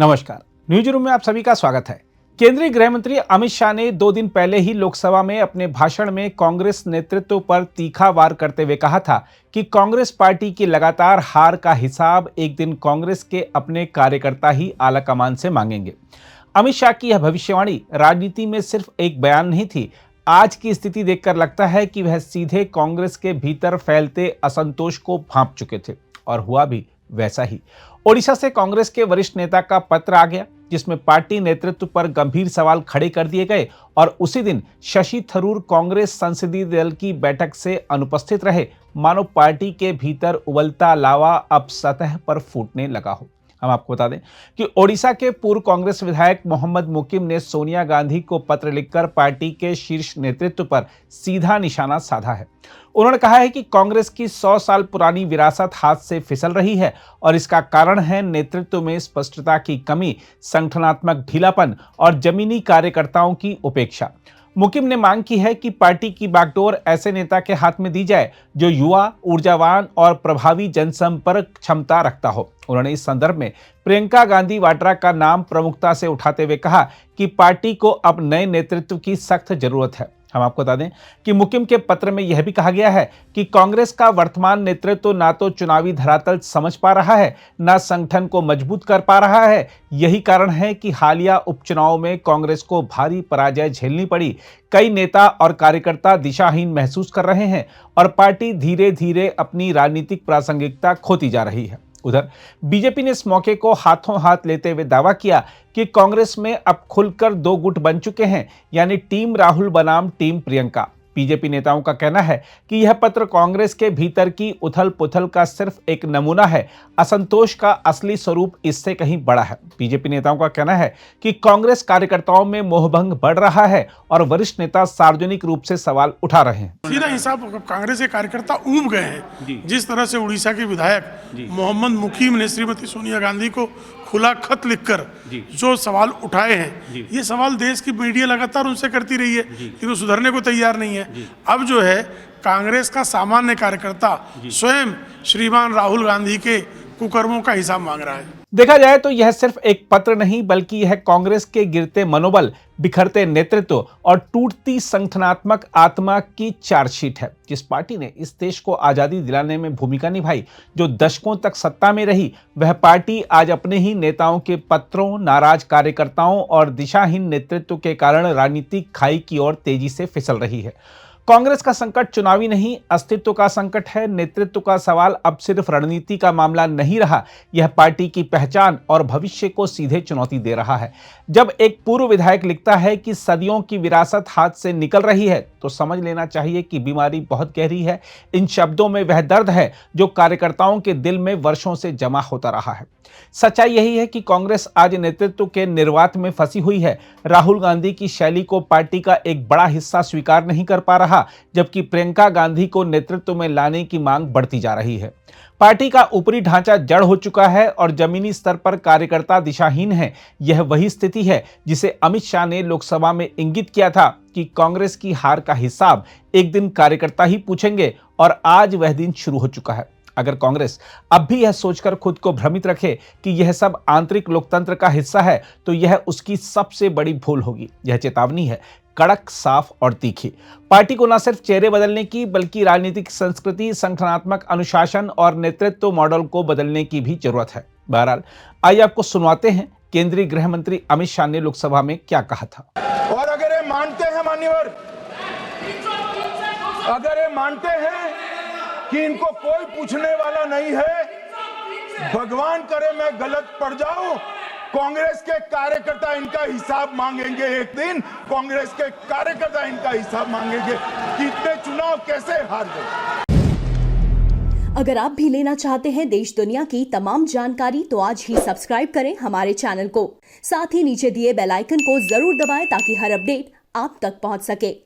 नमस्कार, news room में आप सभी का स्वागत है। केंद्रीय गृह मंत्री अमित शाह ने 2 दिन पहले ही लोकसभा में अपने भाषण में कांग्रेस नेतृत्व पर तीखा वार करते हुए कहा था कि कांग्रेस पार्टी की लगातार हार का हिसाब एक दिन कांग्रेस के अपने कार्यकर्ता ही आलाकमान से मांगेंगे। अमित शाह की यह भविष्यवाणी राजनीति में सिर्फ एक बयान नहीं थी। आज की स्थिति देखकर लगता है कि वह सीधे कांग्रेस के भीतर फैलते असंतोष को भांप चुके थे, और हुआ भी वैसा ही। ओडिशा से कांग्रेस के वरिष्ठ नेता का पत्र आ गया, जिसमें पार्टी नेतृत्व पर गंभीर सवाल खड़े कर दिए गए, और उसी दिन शशि थरूर कांग्रेस संसदीय दल की बैठक से अनुपस्थित रहे, मानो पार्टी के भीतर उबलता लावा अब सतह पर फूटने लगा हो। हम आपको बता दें कि ओडिशा के पूर्व कांग्रेस विधायक मोहम्मद मुकीम ने सोनिया गांधी को पत्र लिखकर पार्टी के शीर्ष नेतृत्व पर सीधा निशाना साधा है। उन्होंने कहा है कि कांग्रेस की 100 साल पुरानी विरासत हाथ से फिसल रही है, और इसका कारण है नेतृत्व में स्पष्टता की कमी, संगठनात्मक ढीलापन और जमीनी कार्यकर्ताओं की उपेक्षा। मुकीम ने मांग की है कि पार्टी की बागडोर ऐसे नेता के हाथ में दी जाए जो युवा, ऊर्जावान और प्रभावी जनसंपर्क क्षमता रखता हो। उन्होंने इस संदर्भ में प्रियंका गांधी वाड्रा का नाम प्रमुखता से उठाते हुए कहा कि पार्टी को अब नए नेतृत्व की सख्त जरूरत है। हम आपको बता दें कि मुकीम के पत्र में यह भी कहा गया है कि कांग्रेस का वर्तमान नेतृत्व ना तो चुनावी धरातल समझ पा रहा है, ना संगठन को मजबूत कर पा रहा है। यही कारण है कि हालिया उपचुनाव में कांग्रेस को भारी पराजय झेलनी पड़ी। कई नेता और कार्यकर्ता दिशाहीन महसूस कर रहे हैं, और पार्टी धीरे धीरे अपनी राजनीतिक प्रासंगिकता खोती जा रही है। उधर बीजेपी ने इस मौके को हाथों हाथ लेते हुए दावा किया कि कांग्रेस में अब खुलकर 2 गुट बन चुके हैं, यानी टीम राहुल बनाम टीम प्रियंका। बीजेपी नेताओं का कहना है कि यह पत्र कांग्रेस के भीतर की उथल पुथल का सिर्फ एक नमूना है। असंतोष का असली स्वरूप इससे कहीं बड़ा है। बीजेपी नेताओं का कहना है कि कांग्रेस कार्यकर्ताओं में मोहभंग बढ़ रहा है, और वरिष्ठ नेता सार्वजनिक रूप से सवाल उठा रहे हैं। सीधा हिसाब कांग्रेस के कार्यकर्ता ऊब गए हैं। जिस तरह से उड़ीसा के विधायक मोहम्मद मुकीम ने श्रीमती सोनिया गांधी को खुला खत लिखकर जो सवाल उठाए हैं, ये सवाल देश की मीडिया लगातार उनसे करती रही है, लेकिन वो सुधरने को तैयार नहीं है। अब जो है कांग्रेस का सामान्य कार्यकर्ता स्वयं श्रीमान राहुल गांधी के कुकर्मों का हिसाब मांग रहा है। देखा जाए तो यह सिर्फ एक पत्र नहीं, बल्कि यह कांग्रेस के गिरते मनोबल, बिखरते नेतृत्व और टूटती संगठनात्मक आत्मा की चार्जशीट है। जिस पार्टी ने इस देश को आजादी दिलाने में भूमिका निभाई, जो दशकों तक सत्ता में रही, वह पार्टी आज अपने ही नेताओं के पत्रों, नाराज कार्यकर्ताओं और दिशाहीन नेतृत्व के कारण राजनीतिक खाई की ओर तेजी से फिसल रही है। कांग्रेस का संकट चुनावी नहीं, अस्तित्व का संकट है। नेतृत्व का सवाल अब सिर्फ रणनीति का मामला नहीं रहा, यह पार्टी की पहचान और भविष्य को सीधे चुनौती दे रहा है। जब एक पूर्व विधायक लिखता है कि सदियों की विरासत हाथ से निकल रही है, तो समझ लेना चाहिए कि बीमारी बहुत गहरी है। इन शब्दों में वह दर्द है जो कार्यकर्ताओं के दिल में वर्षों से जमा होता रहा है। सच्चाई यही है कि कांग्रेस आज नेतृत्व के निर्वात में फंसी हुई है। राहुल गांधी की शैली को पार्टी का एक बड़ा हिस्सा स्वीकार नहीं कर पा रहा, जबकि प्रियंका गांधी को नेतृत्व में लाने की मांग बढ़ती जा रही है। पार्टी का ऊपरी ढांचा जड़ हो चुका है, और जमीनी स्तर पर कार्यकर्ता दिशाहीन है। यह वही स्थिति है जिसे अमित शाह ने लोकसभा में इंगित किया था कि कांग्रेस की हार का हिसाब एक दिन कार्यकर्ता ही पूछेंगे, और आज वह दिन शुरू हो चुका है। अगर कांग्रेस अब भी यह सोचकर खुद को भ्रमित रखे कि यह सब आंतरिक लोकतंत्र का हिस्सा है, तो यह उसकी सबसे बड़ी भूल होगी। यह चेतावनी है, कड़क, साफ और तीखी। पार्टी को न सिर्फ चेहरे बदलने की, बल्कि राजनीतिक संस्कृति, संगठनात्मक अनुशासन और नेतृत्व मॉडल को बदलने की भी जरूरत है। बहरहाल, आइए आपको सुनवाते हैं केंद्रीय गृह मंत्री अमित शाह ने लोकसभा में क्या कहा था। और अगर ये मानते हैं मान्यवर, अगर ये मानते हैं कि इनको कोई पूछने वाला नहीं है, भगवान करे मैं गलत पड़ जाऊं, कांग्रेस के कार्यकर्ता इनका हिसाब मांगेंगे। एक दिन कांग्रेस के कार्यकर्ता इनका हिसाब मांगेंगे कि इतने चुनाव कैसे हार गए। अगर आप भी लेना चाहते हैं देश दुनिया की तमाम जानकारी, तो आज ही सब्सक्राइब करें हमारे चैनल को। साथ ही नीचे दिए बेल आइकन को जरूर दबाएं ताकि हर अपडेट आप तक पहुंच सके।